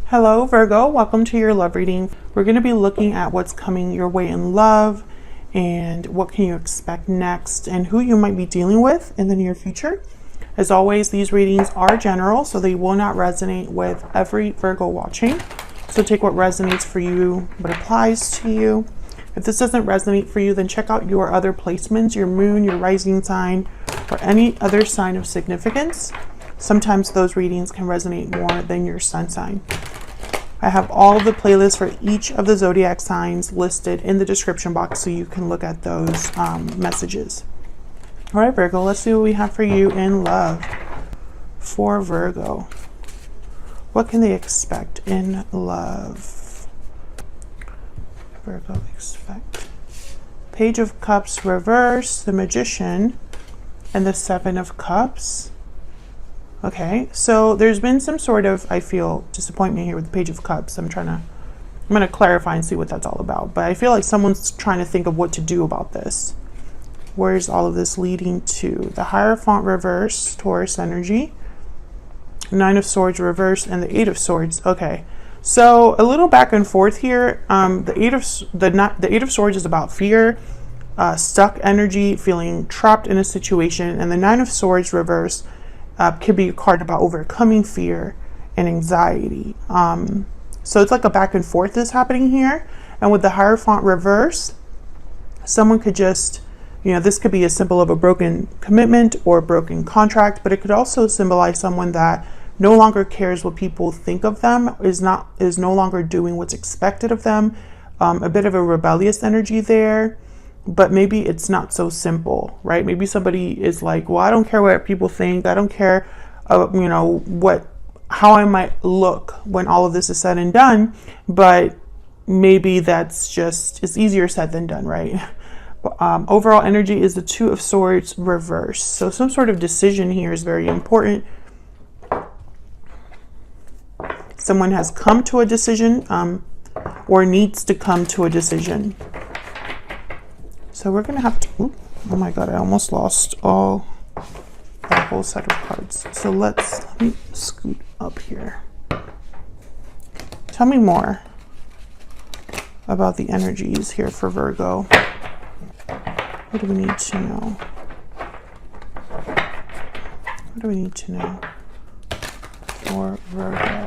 Hello Virgo, welcome to your love reading. We're going to be looking at what's coming your way in love and what can you expect next and who you might be dealing with in the near future. As always, these readings are general, so they will not resonate with every Virgo watching. So take what resonates for you, what applies to you. If this doesn't resonate for you, then check out your other placements, your moon, your rising sign, or any other sign of significance. Sometimes those readings can resonate more than your sun sign. I have all of the playlists for each of the zodiac signs listed in the description box so you can look at those messages. All right, Virgo, let's see what we have for you in love. For Virgo, what can they expect in love? Virgo, expect Page of Cups reverse, the Magician, and the Seven of Cups. Okay, so there's been some sort of, I feel, disappointment here with the Page of Cups. I'm going to clarify and see what that's all about. But I feel like someone's trying to think of what to do about this. Where's all of this leading to? The Hierophant reverse, Taurus energy. Nine of Swords reverse, and the Eight of Swords. Okay, so a little back and forth here. The Eight of Swords is about fear, stuck energy, feeling trapped in a situation. And the Nine of Swords reverse could be a card about overcoming fear and anxiety. So it's like a back and forth is happening here. And with the Hierophant reverse, someone could just, this could be a symbol of a broken commitment or a broken contract, but it could also symbolize someone that no longer cares what people think of them, is no longer doing what's expected of them. A bit of a rebellious energy there. But maybe it's not so simple, right? Maybe somebody is like, well, I don't care what people think. I don't care, how I might look when all of this is said and done. But maybe it's easier said than done, right? Overall energy is the Two of Swords reverse. So some sort of decision here is very important. Someone has come to a decision or needs to come to a decision. So we're going to have to, oh my God, I almost lost a whole set of cards. So let me scoot up here. Tell me more about the energies here for Virgo. What do we need to know? What do we need to know for Virgo?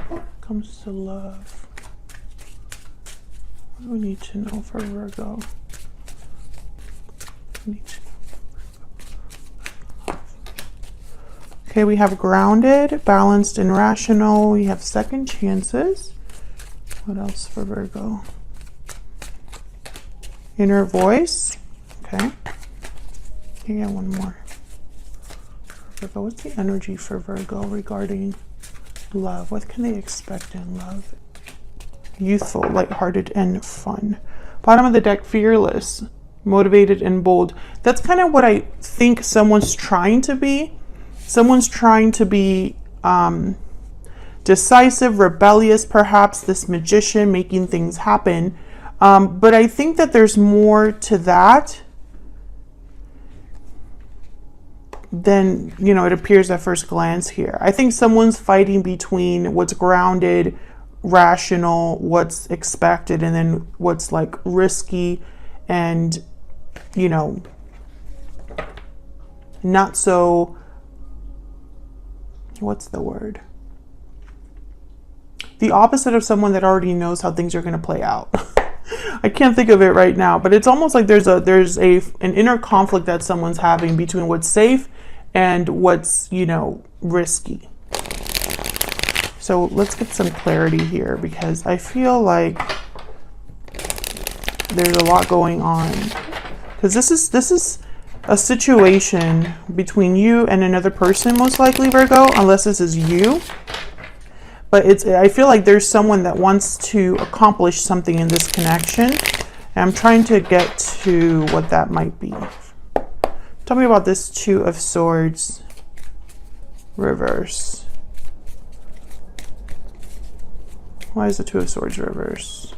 When it comes to love. What do we need to know for Virgo? Okay, we have grounded, balanced, and rational. We have second chances. What else for Virgo? Inner voice. Okay. Yeah, one more. Virgo, what's the energy for Virgo regarding love? What can they expect in love? Youthful, lighthearted, and fun. Bottom of the deck, fearless, motivated, and bold. That's kind of what I think someone's trying to be. Someone's trying to be decisive, rebellious, perhaps, this magician making things happen. But I think that there's more to that than, it appears at first glance here. I think someone's fighting between what's grounded, rational, what's expected, and then what's like risky and not so, what's the word, the opposite of someone that already knows how things are going to play out. I can't think of it right now, but it's almost like there's an inner conflict that someone's having between what's safe and what's risky. So let's get some clarity here, because I feel like there's a lot going on. Because this is a situation between you and another person, most likely, Virgo, unless this is you. But I feel like there's someone that wants to accomplish something in this connection. And I'm trying to get to what that might be. Tell me about this Two of Swords reverse. Why is the Two of Swords reverse?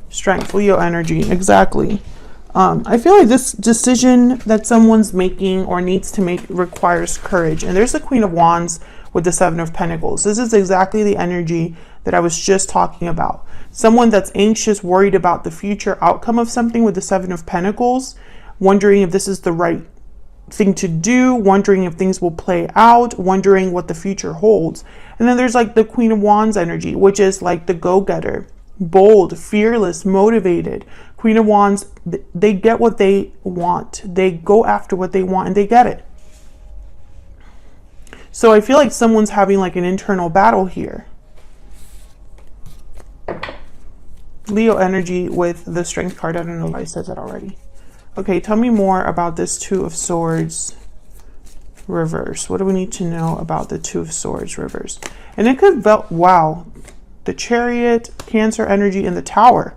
Strength, Leo energy, exactly. I feel like this decision that someone's making or needs to make requires courage. And there's the Queen of Wands with the Seven of Pentacles. This is exactly the energy that I was just talking about. Someone that's anxious, worried about the future outcome of something with the Seven of Pentacles, wondering if this is the right thing to do, wondering if things will play out, wondering what the future holds. And then there's like the Queen of Wands energy, which is like the go-getter, bold, fearless, motivated. Queen of Wands, they get what they want. They go after what they want and they get it. So I feel like someone's having like an internal battle here. Leo energy with the Strength card. I don't know if I said that already. Okay, tell me more about this Two of Swords reverse. What do we need to know about the Two of Swords reverse? And it could, wow, the Chariot, Cancer energy, and the Tower.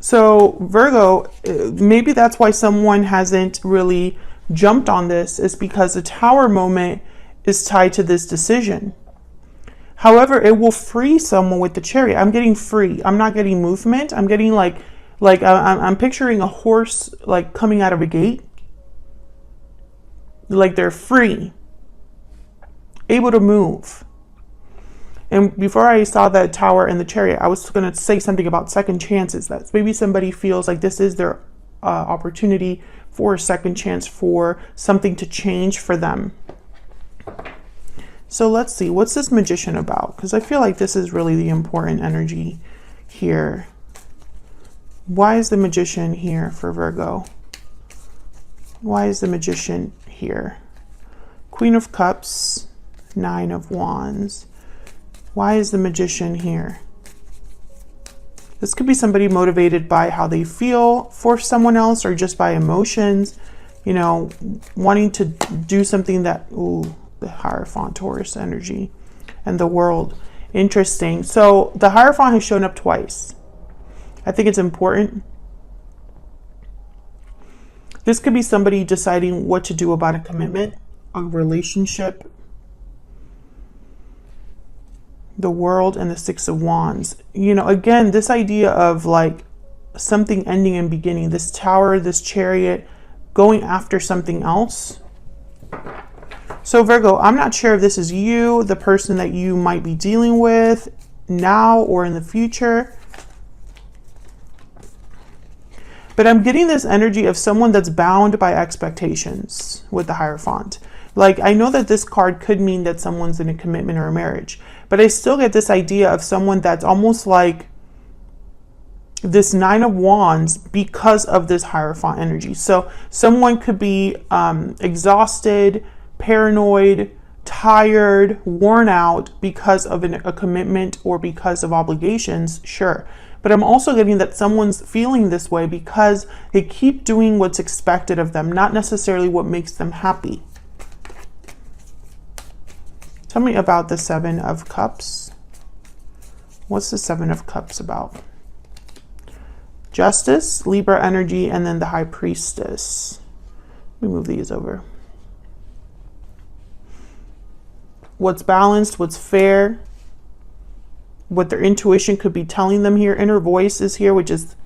So Virgo, maybe that's why someone hasn't really jumped on this, is because the Tower moment is tied to this decision. However, it will free someone with the Chariot. I'm getting free. I'm not getting movement. I'm getting like I'm picturing a horse like coming out of a gate. Like they're free, able to move. And before I saw that Tower and the Chariot, I was going to say something about second chances. That maybe somebody feels like this is their opportunity for a second chance, for something to change for them. So let's see, what's this Magician about? Because I feel like this is really the important energy here. Why is the Magician here for Virgo? Why is the Magician here? Queen of Cups, Nine of Wands. Why is the Magician here? This could be somebody motivated by how they feel for someone else, or just by emotions, you know, wanting to do something that, ooh, the Hierophant, Taurus energy, and the World. Interesting. So the Hierophant has shown up twice. I think it's important. This could be somebody deciding what to do about a commitment, a relationship. The World and the Six of Wands. You know, again, this idea of like something ending and beginning, this Tower, this Chariot, going after something else. So Virgo, I'm not sure if this is you, the person that you might be dealing with now or in the future. But I'm getting this energy of someone that's bound by expectations with the Hierophant. Like, I know that this card could mean that someone's in a commitment or a marriage, but I still get this idea of someone that's almost like this Nine of Wands because of this Hierophant energy. So someone could be exhausted, paranoid, tired, worn out because of a commitment or because of obligations, sure. But I'm also getting that someone's feeling this way because they keep doing what's expected of them, not necessarily what makes them happy. Tell me about the Seven of Cups. What's the Seven of Cups about? Justice, Libra energy, and then the High Priestess. Let me move these over. What's balanced, what's fair, what their intuition could be telling them here. Inner voice is here, which is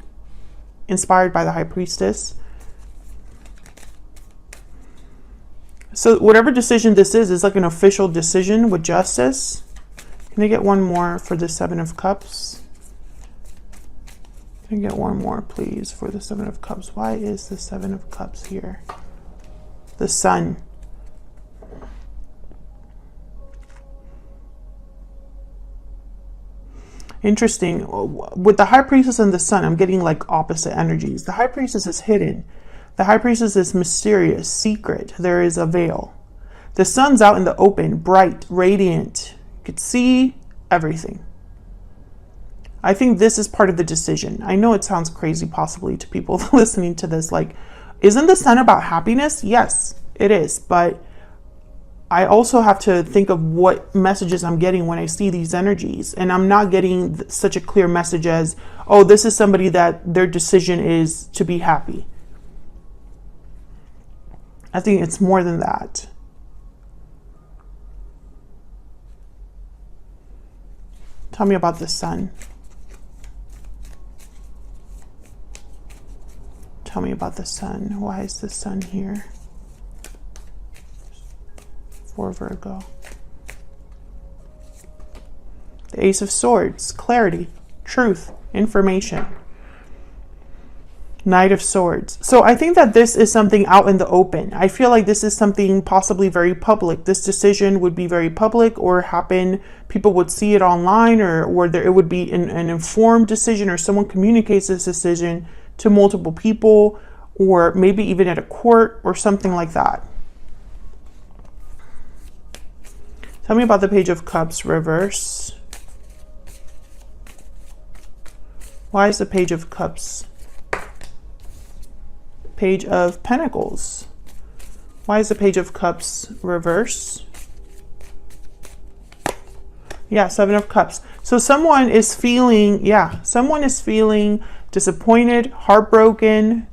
inspired by the High Priestess. So whatever decision this is like an official decision with justice. Can I get one more for the Seven of Cups? Can I get one more, please, for the Seven of Cups? Why is the Seven of Cups here? The Sun. Interesting. With the High Priestess and the Sun, I'm getting like opposite energies. The High Priestess is hidden. The High Priestess is mysterious, secret. There is a veil. The Sun's out in the open, bright, radiant. You could see everything. I think this is part of the decision. I know it sounds crazy possibly to people listening to this. Like, isn't the Sun about happiness? Yes, it is. But I also have to think of what messages I'm getting when I see these energies. And I'm not getting such a clear message as, oh, this is somebody that their decision is to be happy. I think it's more than that. Tell me about the Sun. Tell me about the Sun. Why is the Sun here for Virgo? The Ace of Swords, clarity, truth, information. Knight of Swords. So I think that this is something out in the open. I feel like this is something possibly very public. This decision would be very public or happen. People would see it online, or there, it would be an informed decision, or someone communicates this decision to multiple people, or maybe even at a court or something like that. Tell me about the Page of Cups reverse. Why is the Page of Cups? Page of Pentacles. Why is the Page of Cups reverse? Yeah, Seven of Cups. So someone is feeling, someone is feeling disappointed, heartbroken.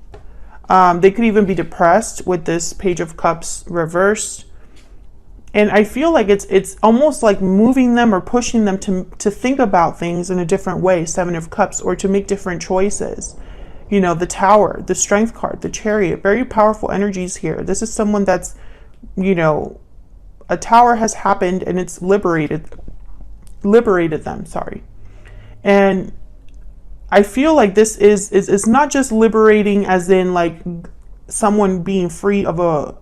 They could even be depressed with this Page of Cups reversed. And I feel like it's almost like moving them or pushing them to think about things in a different way, Seven of Cups, or to make different choices. You know, the Tower, the Strength card, the Chariot, very powerful energies here. This is someone that's, you know, a Tower has happened and it's liberated them, sorry. And I feel like this is not just liberating as in like someone being free of a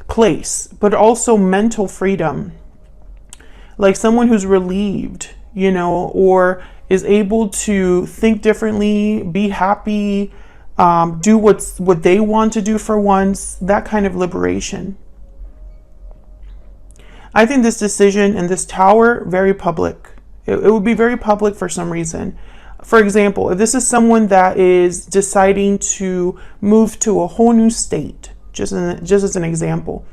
place, but also mental freedom. Like someone who's relieved, you know, or is able to think differently, be happy, do what they want to do for once, that kind of liberation. I think this decision and this Tower, very public. It would be very public for some reason. For example, if this is someone that is deciding to move to a whole new state, just as an example,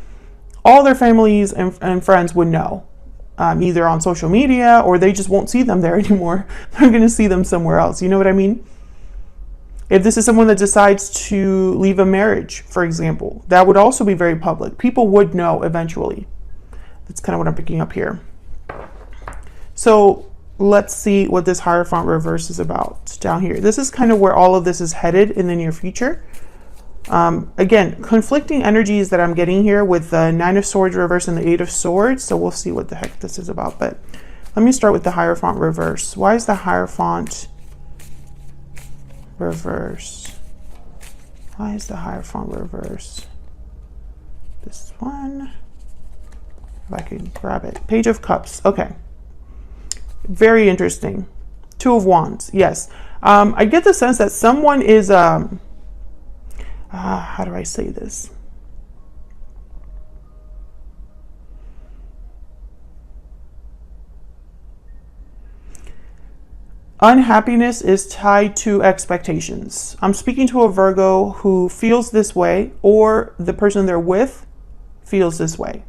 all their families and friends would know. Either on social media, or they just won't see them there anymore. They're going to see them somewhere else. You know what I mean? If this is someone that decides to leave a marriage, for example, that would also be very public. People would know eventually. That's kind of what I'm picking up here. So let's see what this Hierophant reverse is about down here. This is kind of where all of this is headed in the near future. Again, conflicting energies that I'm getting here with the Nine of Swords reverse and the Eight of Swords. So we'll see what the heck this is about. But let me start with the Hierophant reverse. Why is the Hierophant reverse? Why is the Hierophant reverse? This one, if I can grab it. Page of Cups. Okay. Very interesting. Two of Wands. Yes. I get the sense that someone is, how do I say this? Unhappiness is tied to expectations. I'm speaking to a Virgo who feels this way, or the person they're with feels this way.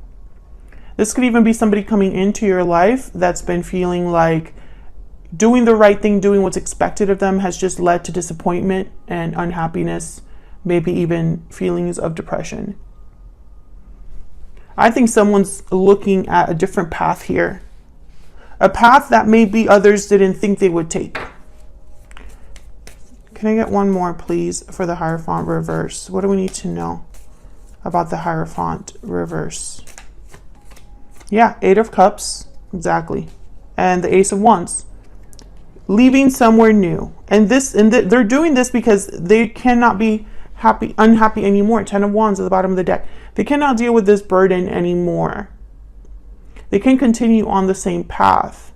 This could even be somebody coming into your life that's been feeling like doing the right thing, doing what's expected of them has just led to disappointment and unhappiness, maybe even feelings of depression. I think someone's looking at a different path here. A path that maybe others didn't think they would take. Can I get one more, please, for the Hierophant reverse? What do we need to know about the Hierophant reverse? Yeah, Eight of Cups, exactly. And the Ace of Wands. Leaving somewhere new. And they're doing this because they cannot be unhappy anymore. Ten of Wands at the bottom of the deck. They cannot deal with this burden anymore. They can continue on the same path.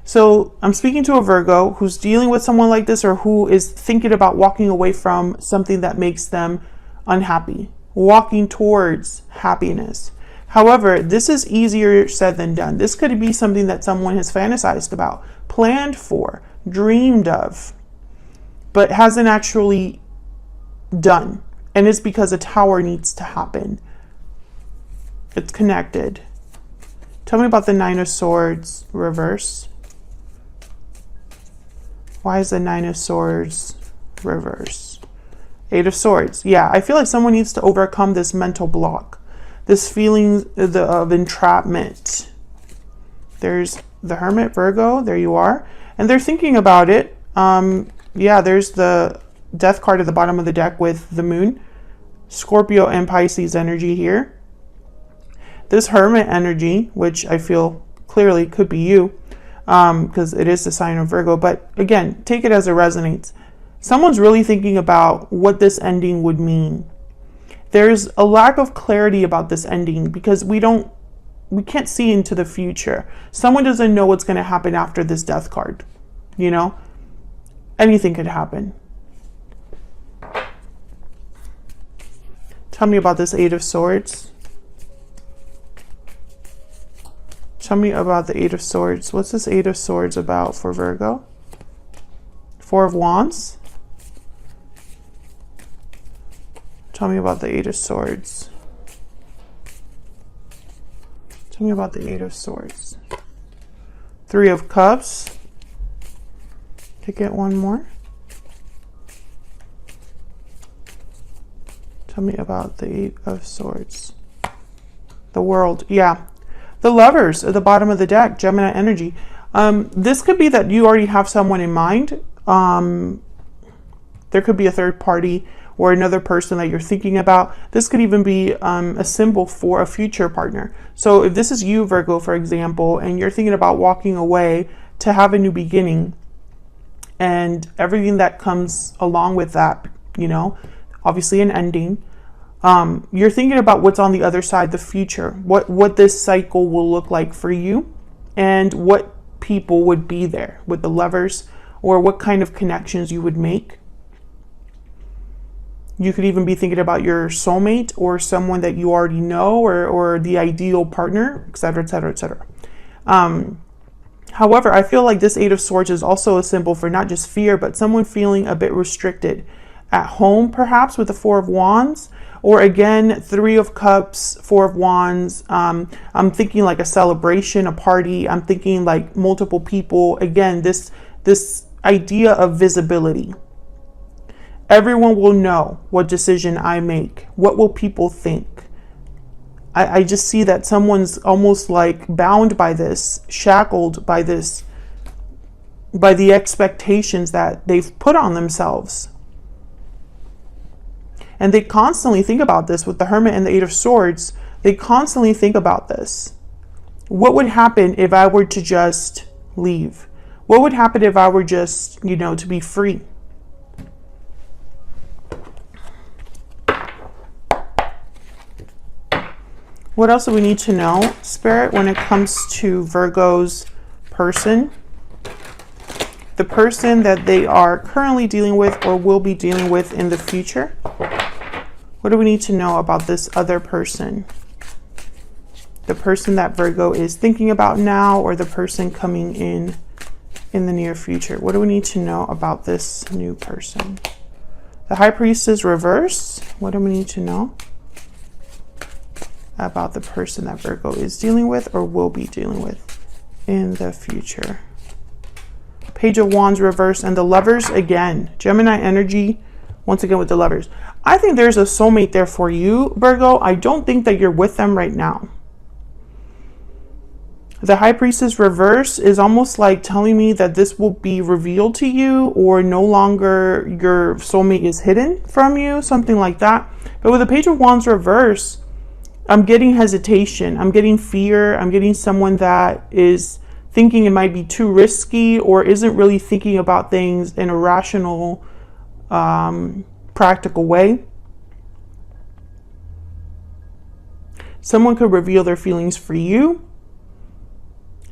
So I'm speaking to a Virgo who's dealing with someone like this, or who is thinking about walking away from something that makes them unhappy, walking towards happiness. However, this is easier said than done. This could be something that someone has fantasized about, planned for, dreamed of, but hasn't actually done. And it's because a Tower needs to happen. It's connected. Tell me about the Nine of Swords reverse. Why is the Nine of Swords reverse? Eight of Swords. Yeah, I feel like someone needs to overcome this mental block, this feeling of entrapment. There's the Hermit, Virgo. There you are. And they're thinking about it. Yeah, there's the Death card at the bottom of the deck with the Moon. Scorpio and Pisces energy here. this Hermit energy, which I feel clearly could be you, because it is the sign of Virgo. But again, take it as it resonates. Someone's really thinking about what this ending would mean. There's a lack of clarity about this ending because we can't see into the future. Someone doesn't know what's going to happen after this death card. You know, anything could happen. Tell me about this Eight of Swords. Tell me about the Eight of Swords. What's this Eight of Swords about for Virgo? Four of Wands. Tell me about the Eight of Swords. Tell me about the Eight of Swords. Three of Cups. To get one more. Tell me about the Eight of Swords. The World. Yeah. The Lovers at the bottom of the deck. Gemini energy. This could be that you already have someone in mind. There could be a third party or another person that you're thinking about. This could even be a symbol for a future partner. So if this is you, Virgo, for example, and you're thinking about walking away to have a new beginning and everything that comes along with that, you know, obviously an ending, you're thinking about what's on the other side, the future, what this cycle will look like for you and what people would be there with the Lovers, or what kind of connections you would make. You could even be thinking about your soulmate or someone that you already know, or the ideal partner, etc., etc., etc. However, I feel like this Eight of Swords is also a symbol for not just fear, but someone feeling a bit restricted at home, perhaps with the Four of Wands, or again, Three of Cups, Four of Wands. I'm thinking like a celebration, a party. I'm thinking like multiple people. Again, this idea of visibility. Everyone will know what decision I make. What will people think? I just see that someone's almost like bound by this, shackled by this, by the expectations that they've put on themselves. And they constantly think about this with the Hermit and the Eight of Swords. They constantly think about this. What would happen if I were to just leave? What would happen if I were just, you know, to be free? What else do we need to know, Spirit, when it comes to Virgo's person? The person that they are currently dealing with or will be dealing with in the future. What do we need to know about this other person? The person that Virgo is thinking about now, or the person coming in the near future. What do we need to know about this new person? The High Priestess reverse. What do we need to know about the person that Virgo is dealing with or will be dealing with in the future? Page of Wands reverse, and the Lovers again. Gemini energy, once again with the Lovers. I think there's a soulmate there for you, Virgo. I don't think that you're with them right now. The High Priestess reverse is almost like telling me that this will be revealed to you, or no longer your soulmate is hidden from you, something like that. But with the Page of Wands reverse, I'm getting hesitation, I'm getting fear, I'm getting someone that is thinking it might be too risky, or isn't really thinking about things in a rational, practical way. Someone could reveal their feelings for you.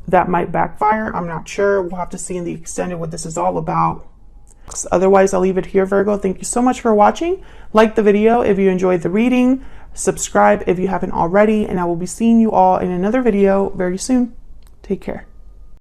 That might backfire. I'm not sure. We'll have to see in the extended what this is all about. Otherwise, I'll leave it here, Virgo. Thank you so much for watching. Like the video if you enjoyed the reading. Subscribe if you haven't already. And I will be seeing you all in another video very soon. Take care.